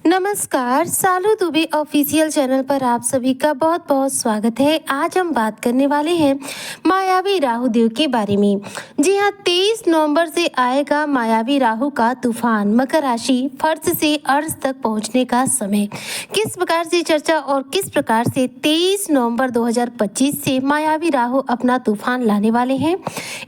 नमस्कार, सालू Dubey official channel पर आप सभी का बहुत बहुत स्वागत है। आज हम बात करने वाले हैं मायावी राहु देव के बारे में। जी हाँ, 23 नवंबर से आएगा मायावी राहु का तूफान मकर राशि फर्श से अर्श तक पहुंचने का समय। किस प्रकार से चर्चा और किस प्रकार से 23 नवंबर 2025 से मायावी राहु अपना तूफान लाने वाले हैं।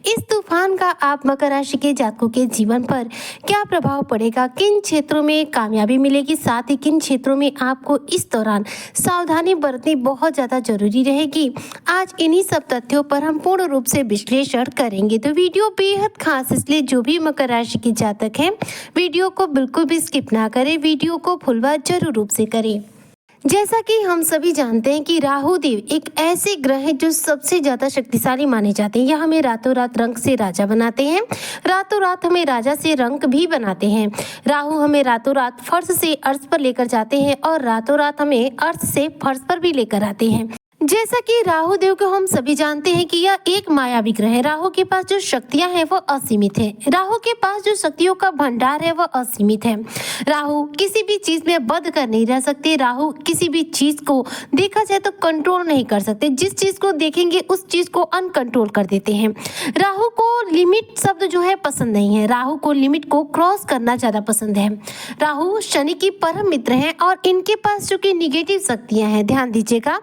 इस तूफान का आप मकर राशि के जातकों के जीवन पर क्या प्रभाव पड़ेगा, किन क्षेत्रों में कामयाबी मिलेगी, साथ ही किन क्षेत्रों में आपको इस दौरान सावधानी बरतनी बहुत ज़्यादा जरूरी रहेगी। आज इन्हीं सब तथ्यों पर हम पूर्ण रूप से विश्लेषण करेंगे। तो वीडियो बेहद खास, इसलिए जो भी मकर राशि के जातक हैं वीडियो को बिल्कुल भी स्किप ना करें, वीडियो को फुलवा जरूर रूप से करें। जैसा कि हम सभी जानते हैं कि राहु देव एक ऐसे ग्रह हैं जो सबसे ज्यादा शक्तिशाली माने जाते हैं। यह हमें रातों रात रंक से राजा बनाते हैं, रातों रात हमें राजा से रंक भी बनाते हैं। राहु हमें रातों रात फर्श से अर्श पर लेकर जाते हैं और रातों रात हमें अर्श से फर्श पर भी लेकर आते हैं। जैसा कि राहु देव को हम सभी जानते हैं कि यह एक मायावी ग्रह है। राहु के पास जो शक्तियां हैं वो असीमित है। राहु के पास जो शक्तियों का भंडार है वो असीमित है। राहु किसी भी चीज में बंद कर नहीं रह सकते। राहु किसी भी चीज को देखा जाए तो कंट्रोल नहीं कर सकते। जिस चीज को देखेंगे उस चीज को अनकंट्रोल कर देते हैं। राहु को लिमिट शब्द जो है पसंद नहीं है। राहु को लिमिट को क्रॉस करना ज्यादा पसंद है। राहु शनि की परम मित्र हैं और इनके पास जो कि निगेटिव शक्तियां हैं, ध्यान दीजिएगा,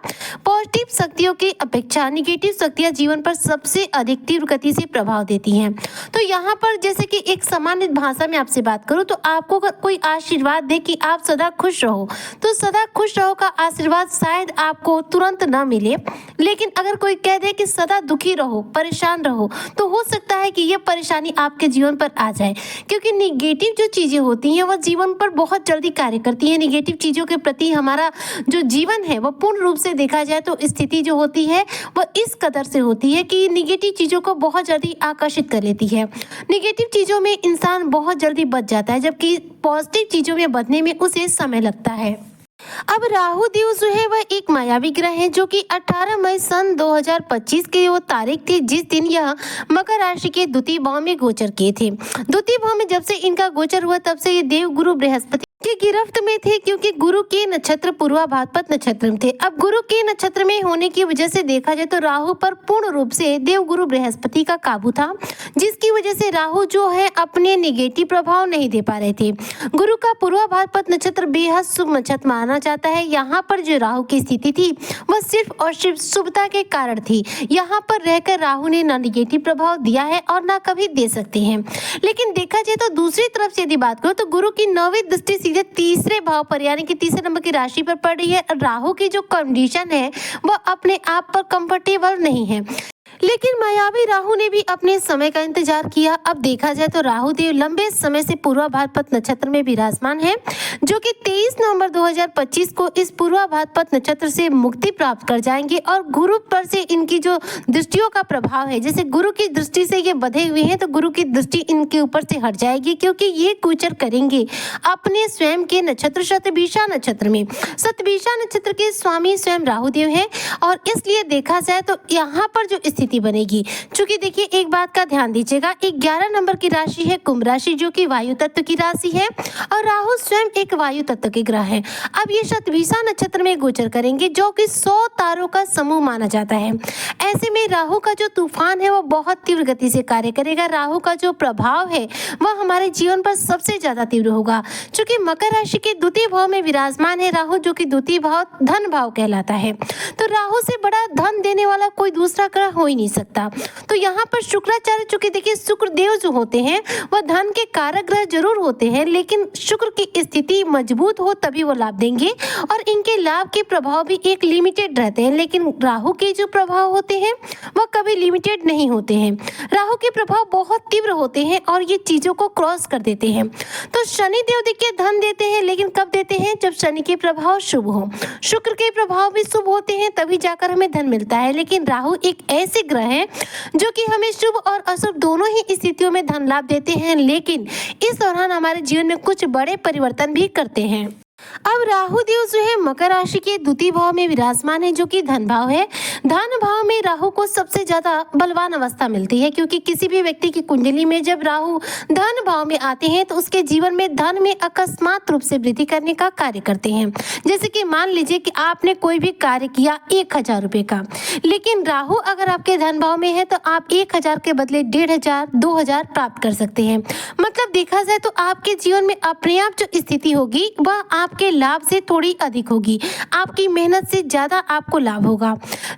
पॉजिटिव शक्तियों की अपेक्षा निगेटिव शक्तियां जीवन पर सबसे अधिक तीव्र गति से प्रभाव देती हैं। तो यहाँ पर जैसे कि एक सामान्य भाषा में आपसे बात करूं तो आपको अगर कोई आशीर्वाद दे कि आप सदा खुश रहो, तो सदा खुश रहो का आशीर्वाद शायद आपको तुरंत ना मिले। लेकिन अगर कोई कह दे कि सदा दुखी रहो, परेशान रहो, तो हो सकता है कि ये परेशानी आपके जीवन पर आ जाए, क्योंकि निगेटिव जो चीजें होती हैं वह जीवन पर बहुत जल्दी कार्य करती हैं। निगेटिव चीजों के प्रति हमारा जो जीवन है वह पूर्ण रूप से देखा जाए तो स्थिति जो होती है वह इस कदर से होती है कि निगेटिव चीजों को बहुत जल्दी आकर्षित कर लेती है। निगेटिव चीजों में इंसान बहुत जल्दी बच जाता है, जबकि पॉजिटिव चीजों में बचने में उसे समय लगता है। अब राहु देव जो है वह एक मायावी ग्रह है जो कि 18 मई सन 2025 के वो तारीख थी जिस दिन यह मकर राशि के द्वितीय भाव में गोचर किए थे। द्वितीय भाव में जब से इनका गोचर हुआ तब से ये देव गुरु बृहस्पति की गिरफ्त में थे, क्योंकि गुरु के नक्षत्र पूर्वा भाद्रपद नक्षत्र में थे। अब गुरु के नक्षत्र में होने की वजह से देखा जाए तो राहु पर पूर्ण रूप से देव गुरु बृहस्पति का काबू था, जिसकी वजह से राहु जो है अपने निगेटिव प्रभाव नहीं दे पा रहे थे। गुरु का पूर्वा भाद्रपद नक्षत्र बेहद शुभ नक्षत्र माना जाता है। यहाँ पर जो राहु की स्थिति थी वह सिर्फ और सिर्फ शुभता के कारण थी। यहाँ पर रहकर राहु ने ना निगेटिव प्रभाव दिया है और ना कभी दे सकते हैं। लेकिन देखा जाए तो दूसरी तरफ से यदि बात करो तो गुरु की 9वीं दृष्टि सीधे तीसरे भाव पर यानी कि तीसरे नंबर की राशि पर पड़ रही है। राहु की जो कंडीशन है वह अपने आप पर कंफर्टेबल नहीं है। लेकिन मायावी राहु ने भी अपने समय का इंतजार किया। अब देखा जाए तो राहु देव लंबे समय से पूर्वा भाद्रपद नक्षत्र में विराजमान है, जो कि 23 नवंबर 2025 को इस पूर्वा भाद्रपद नक्षत्र से मुक्ति प्राप्त कर जाएंगे और गुरु पर से इनकी जो दृष्टियों का प्रभाव है, जैसे गुरु की दृष्टि से ये बधे हुए हैं तो गुरु की दृष्टि इनके ऊपर से हट जाएगी, क्योंकि ये गोचर करेंगे अपने स्वयं के नक्षत्र शतभिषा नक्षत्र में। शतभिषा नक्षत्र के स्वामी स्वयं राहु देव है और इसलिए देखा जाए तो यहाँ पर जो स्थिति बनेगी, चूंकि देखिए एक बात का ध्यान दीजिएगा, 11 नंबर की राशि है कुंभ राशि, जो कि वायु तत्व की राशि है और राहु स्वयं एक वायु तत्व के ग्रह है। अब ये शतभिषा नक्षत्र में गोचर करेंगे, जो कि 100 तारों का समूह माना जाता है। ऐसे में राहु का जो तूफान है वो बहुत तीव्र गति से कार्य करेगा। राहु का जो प्रभाव है वह हमारे जीवन पर सबसे ज्यादा तीव्र होगा। चूंकि मकर राशि के द्वितीय भाव में विराजमान है राहु, जो कि द्वितीय भाव धन भाव कहलाता है, तो राहु से बड़ा धन देने वाला कोई दूसरा ग्रह हो ही नहीं सकता। तो यहाँ पर शुक्राचार्य, चूंकि देखिए शुक्र देव जो होते हैं वह धन के कारक ग्रह जरूर होते हैं, लेकिन शुक्र की स्थिति मजबूत हो तभी वो लाभ देंगे और इनके लाभ के प्रभाव भी एक लिमिटेड रहते हैं। लेकिन राहु के जो प्रभाव होते हैं वह कभी लिमिटेड नहीं होते हैं। राहु के प्रभाव बहुत तीव्र होते हैं और ये चीजों को क्रॉस कर देते हैं। तो शनि देव देखिए धन देते हैं, लेकिन कब देते हैं? जब शनि के प्रभाव शुभ हो। शुक्र के प्रभाव भी शुभ होते हैं, तभी जाकर हमें धन मिलता है। लेकिन राहु एक ऐसे ग्रह है जो कि हमें शुभ और अशुभ दोनों ही स्थितियों में धन लाभ देते हैं, लेकिन इस दौरान हमारे जीवन में कुछ बड़े परिवर्तन भी करते हैं। अब राहु देव जो है मकर राशि के द्वितीय भाव में विराजमान है, जो कि धन भाव है। धन भाव में राहु को सबसे ज्यादा बलवान अवस्था मिलती है, क्योंकि किसी भी व्यक्ति की कुंडली में जब राहु धन भाव में आते हैं तो उसके जीवन में धन में अकस्मात रूप से वृद्धि करने का कार्य करते हैं। जैसे कि मान लीजिए कि आपने कोई भी कार्य किया 1000 रुपए का, लेकिन राहु अगर आपके धन भाव में है तो आप 1000 के बदले 1500 2000 प्राप्त कर सकते हैं। मतलब देखा जाए तो आपके जीवन में अपने आप जो स्थिति होगी वह आपके लाभ से थोड़ी अधिक होगी, आपकी मेहनत से ज्यादा आपको लाभ होगा।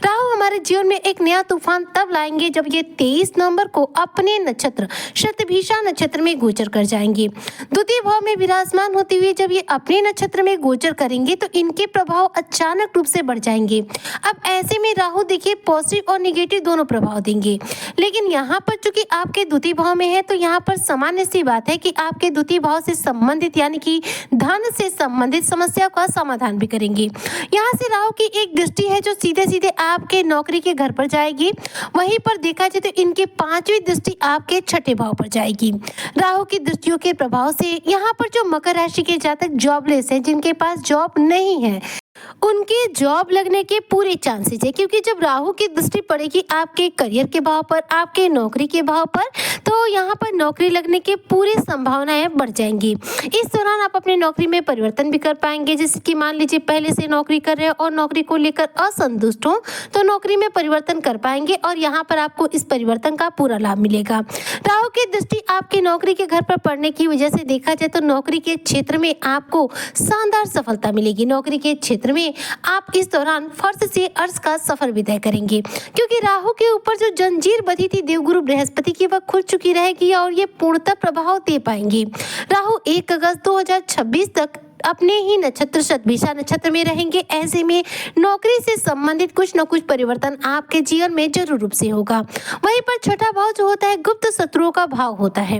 राहु हमारे जीवन में एक नया तूफान तब लाएंगे जब ये 23 नवंबर को अपने नक्षत्र शतभिषा नक्षत्र में गोचर कर जाएंगे। द्वितीय भाव में विराजमान होते हुए जब ये अपने नक्षत्र में गोचर करेंगे तो इनके प्रभाव अचानक रूप से बढ़ जाएंगे। अब ऐसे में राहु देखिए पॉजिटिव और निगेटिव दोनों प्रभाव देंगे, लेकिन यहाँ पर चूंकि आपके द्वितीय भाव में है तो यहाँ पर सामान्य सी बात है कि आपके द्वितीय भाव से संबंधित यानी कि धन से संबंधित समस्या का समाधान भी करेंगे। यहाँ से राहु की एक दृष्टि है जो सीधे सीधे आपके नौकरी के घर पर जाएगी। वहीं पर देखा जाए तो इनके 5वीं दृष्टि आपके छठे भाव पर जाएगी। राहु की दृष्टियों के प्रभाव से यहाँ पर जो मकर राशि के जातक जॉबलेस हैं, जिनके पास जॉब नहीं है, उनके जॉब लगने के पूरे चांसेस है, क्योंकि जब राहु की दृष्टि पड़ेगी आपके करियर के भाव पर, आपके नौकरी के भाव पर, तो यहाँ पर नौकरी लगने के पूरी संभावनाएं बढ़ जाएंगी। इस दौरान आप अपनी नौकरी में परिवर्तन भी कर पाएंगे। जैसे कि मान लीजिए पहले से नौकरी कर रहे हो और नौकरी को लेकर असंतुष्ट हो तो नौकरी में परिवर्तन कर पाएंगे और यहाँ पर आपको इस परिवर्तन का पूरा लाभ मिलेगा। राहु की दृष्टि आपकी नौकरी के घर पर पड़ने की वजह से देखा जाए तो नौकरी के क्षेत्र में आपको शानदार सफलता मिलेगी। नौकरी के क्षेत्र में आप इस दौरान फर्श से अर्श का सफर भी तय करेंगे, क्योंकि राहु के ऊपर जो जंजीर बंधी थी देवगुरु बृहस्पति की वह खुल चुकी रहेगी और ये पूर्णतः प्रभाव दे पाएंगे। राहु 1 अगस्त 2026 तक अपने ही नक्षत्र शतभिषा नक्षत्र में रहेंगे। ऐसे में नौकरी से संबंधित कुछ न कुछ परिवर्तन आपके जीवन में जरूर रूप से होगा। वहीं पर छठा भाव जो होता है गुप्त शत्रुओं का भाव होता है।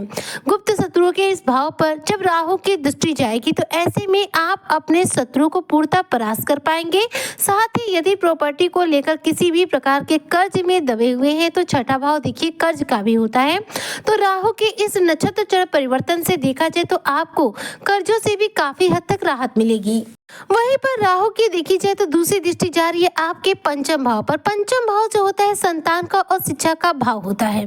गुप्त शत्रुओं के इस भाव पर जब राहु की दृष्टि जाएगी तो ऐसे में आप अपने शत्रुओं को पूर्णतः परास्त कर पाएंगे। साथ ही यदि प्रॉपर्टी को लेकर किसी भी प्रकार के कर्ज में दबे हुए हैं तो छठा भाव देखिए कर्ज का भी होता है। तो राहु के इस नक्षत्र चरण परिवर्तन से देखा जाए तो आपको कर्जों से भी काफी हद तक राहत मिलेगी। वहीं पर राहु की देखी जाए तो दूसरी दृष्टि जा रही है आपके पंचम भाव पर। पंचम भाव जो होता है संतान का और शिक्षा का भाव होता है।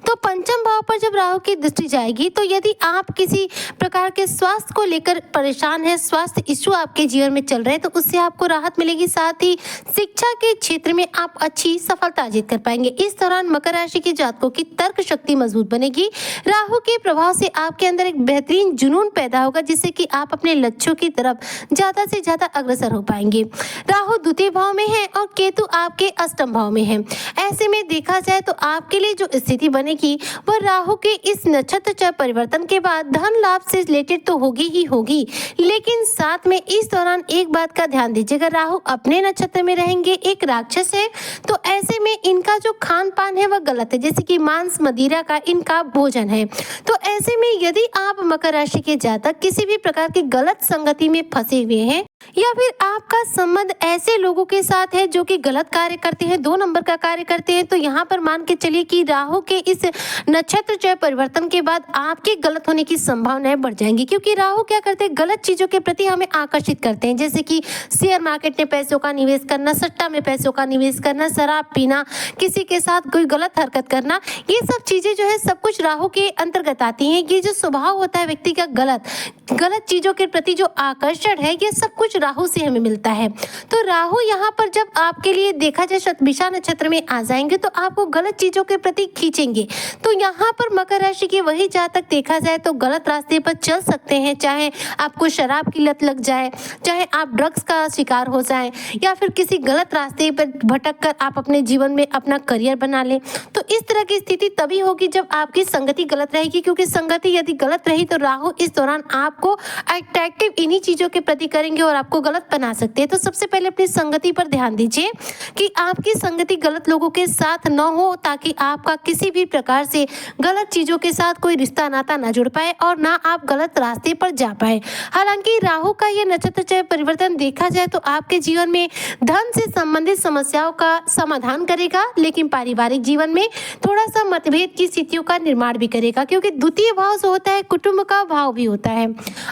तो पंचम भाव पर जब राहु की दृष्टि जाएगी तो यदि आप किसी प्रकार के स्वास्थ्य को लेकर परेशान है, स्वास्थ्य इश्यू आपके जीवन में चल रहे हैं, तो उससे आपको राहत मिलेगी। साथ ही शिक्षा के क्षेत्र में आप अच्छी सफलता अर्जित कर पाएंगे। इस दौरान मकर राशि के जातकों की तर्क शक्ति मजबूत बनेगी। राहु के प्रभाव से आपके अंदर एक बेहतरीन जुनून पैदा होगा, जिससे कि आप अपने लक्ष्यों की तरफ ज्यादा से ज्यादा अग्रसर हो पाएंगे। राहु द्वितीय भाव में है और केतु आपके अष्टम भाव में है। ऐसे में देखा जाए तो आपके लिए जो स्थिति बनेगी वह राहु के इस नक्षत्र चक्र परिवर्तन के बाद धन लाभ से रिलेटेड तो होगी ही होगी, लेकिन साथ में इस दौरान एक बात का ध्यान दीजिएगा, राहु अपने नक्षत्र में रहेंगे, एक राक्षस है, तो ऐसे में इनका जो खान पान है वह गलत है, जैसे कि मांस मदिरा का इनका भोजन है। तो ऐसे में यदि आप मकर राशि के जातक किसी भी प्रकार की गलत संगति में फंसे हुए हैं या फिर आपका संबंध ऐसे लोगों के साथ है जो कि गलत कार्य करते हैं, 2 नंबर का कार्य करते हैं, तो यहाँ पर मान के चलिए कि राहु के इस नक्षत्र चय परिवर्तन के बाद आपके गलत होने की संभावनाएं बढ़ जाएंगी। क्योंकि राहु क्या करते हैं, गलत चीजों के प्रति हमें आकर्षित करते हैं, जैसे कि शेयर मार्केट में पैसों का निवेश करना, सट्टा में पैसों का निवेश करना, शराब पीना, किसी के साथ कोई गलत हरकत करना, ये सब चीजें जो है सब कुछ राहु के अंतर्गत आती हैं। ये जो स्वभाव होता है व्यक्ति का गलत चीजों के प्रति जो आकर्षण है, ये सब कुछ राहु से हमें मिलता है। तो राहु यहाँ पर जब आपके लिए देखा जाए शतभिषा नक्षत्र में आ जाएंगे तो आपको गलत चीजों के प्रति खींचेंगे। तो यहाँ पर मकर राशि के वही जातक देखा जाए तो गलत रास्ते पर चल सकते हैं, चाहे आपको शराब की लत लग जाए, चाहे आप ड्रग्स का शिकार हो जाए, या फिर किसी गलत रास्ते पर भटक कर आप अपने जीवन में अपना करियर बना लें। तो इस तरह की स्थिति तभी होगी जब आपकी संगति गलत रहेगी, क्योंकि संगति यदि गलत रही तो राहु इस दौरान आपको अट्रैक्टिव इन्हीं चीजों के प्रति करेंगे और आपको गलत बना सकते हैं। तो सबसे पहले अपनी संगति पर ध्यान दीजिए कि आपकी संगति गलत लोगों के साथ न हो, ताकि आपका किसी भी प्रकार से गलत चीजों के साथ कोई रिश्ता नाता ना जुड़ पाए और ना आप गलत रास्ते पर जा पाए। हालांकि राहु का ये नक्षत्र चय परिवर्तन देखा जाए तो आपके जीवन में धन से संबंधित समस्याओं का समाधान करेगा, लेकिन पारिवारिक जीवन में थोड़ा सा मतभेद की स्थितियों का निर्माण भी करेगा, क्योंकि द्वितीय भाव जो होता है कुटुंब का भाव भी होता है,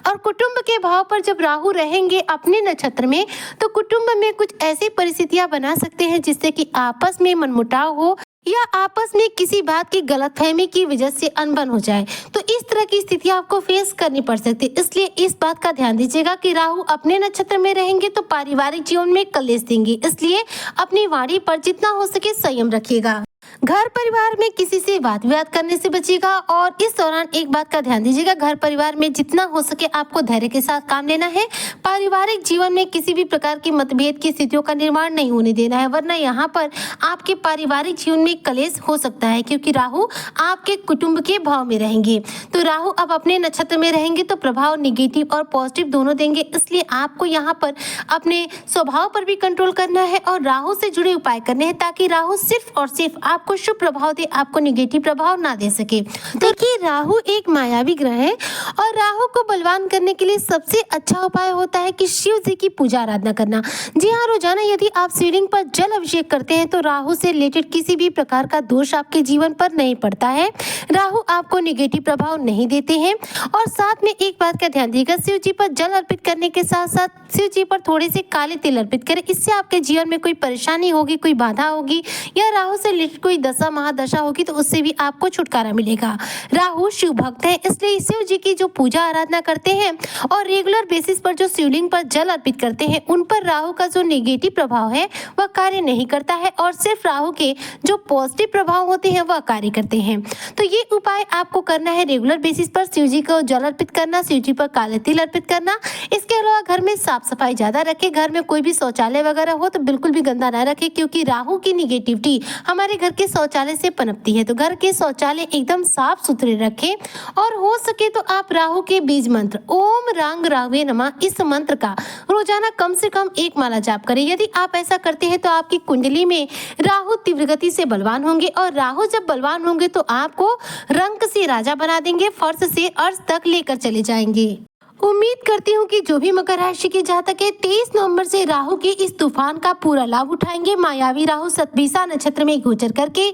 और कुटुंब के भाव पर जब राहु रहेंगे अपने नक्षत्र में तो कुटुंब में कुछ ऐसी परिस्थितियां बना सकते हैं जिससे कि आपस में मनमुटाव हो या आपस में किसी बात की गलतफहमी की वजह से अनबन हो जाए। तो इस तरह की स्थिति आपको फेस करनी पड़ सकती है। इसलिए इस बात का ध्यान दीजिएगा कि राहु अपने नक्षत्र में रहेंगे तो पारिवारिक जीवन में कलेश देंगे, इसलिए अपनी वाणी पर जितना हो सके संयम रखिएगा। घर परिवार में किसी से वाद विवाद करने से बचिएगा, और इस दौरान एक बात का ध्यान दीजिएगा, घर परिवार में जितना हो सके आपको धैर्य के साथ काम लेना है। पारिवारिक जीवन में किसी भी प्रकार की मतभेद की स्थितियों का निर्माण नहीं होने देना है, वरना यहाँ पर आपके पारिवारिक जीवन में कलेश हो सकता है, क्योंकि राहु आपके कुटुंब के भाव में रहेंगे। तो राहु अब अपने नक्षत्र में रहेंगे तो प्रभाव निगेटिव और पॉजिटिव दोनों देंगे, इसलिए आपको यहाँ पर अपने स्वभाव पर भी कंट्रोल करना है और राहु से जुड़े उपाय करने हैं, ताकि राहु सिर्फ और सिर्फ आपको शुभ प्रभाव दे, आपको नेगेटिव प्रभाव ना दे सके। देखिए, राहु एक मायावी ग्रह है और राहु को बलवान करने के लिए सबसे अच्छा उपाय होता है कि शिव जी की पूजा आराधना करना। जी हाँ, रोजाना यदि आप शिवलिंग पर जल अभिषेक करते हैं तो राहु से रिलेटेड किसी भी प्रकार का दोष आपके जीवन पर नहीं पड़ता है। राहु आपको नेगेटिव प्रभाव नहीं देते हैं। और साथ में एक बात का ध्यान दीजिएगा, शिव जी पर जल अर्पित करने के साथ साथ शिव जी पर थोड़े से काले तिल अर्पित करें। इससे आपके जीवन में कोई परेशानी होगी, कोई बाधा होगी या राहु से रिलेटेड कोई दशा महादशा होगी तो उससे भी आपको छुटकारा मिलेगा। राहु शिव भक्त है, इसलिए शिव जी की जो पूजा आराधना करते हैं और रेगुलर बेसिस पर जो शिवलिंग पर जल अर्पित करते हैं, उन पर राहु का जो नेगेटिव प्रभाव है वह कार्य नहीं करता है और सिर्फ राहु के जो पॉजिटिव प्रभाव होते हैं वह कार्य करते हैं। तो ये उपाय आपको करना है, रेगुलर बेसिस पर शिव जी को जल अर्पित करना, शिव जी पर काले तिल अर्पित करना। इसके अलावा घर में साफ सफाई ज्यादा रखें। घर में कोई भी शौचालय वगैरह हो तो बिल्कुल भी गंदा ना रखें, क्योंकि राहु की निगेटिविटी हमारे घर के शौचालय से पनपती है। तो घर के शौचालय एकदम साफ सुथरे रखें और हो सके तो आप राहु के बीज मंत्र ओम रांग राहवे नमः, इस मंत्र का रोजाना कम से कम 1 माला जाप करें। यदि आप ऐसा करते हैं तो आपकी कुंडली में राहु तीव्र गति से बलवान होंगे, और राहु जब बलवान होंगे तो आपको रंक से राजा बना देंगे, फर्श से अर्श तक लेकर चले जाएंगे। उम्मीद करती हूँ कि जो भी मकर राशि के जातक है 23 नवंबर से राहु के इस तूफान का पूरा लाभ उठाएंगे। मायावी राहु सतभिषा नक्षत्र में गोचर करके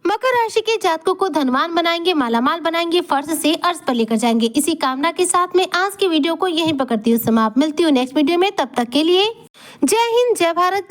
मकर राशि के जातकों को धनवान बनाएंगे, मालामाल बनाएंगे, फर्श से अर्श पर लेकर जाएंगे। इसी कामना के साथ में आज की वीडियो को यहीं पकड़ती हूँ समाप्त। मिलती हूँ नेक्स्ट वीडियो में, तब तक के लिए जय हिंद, जय भारत।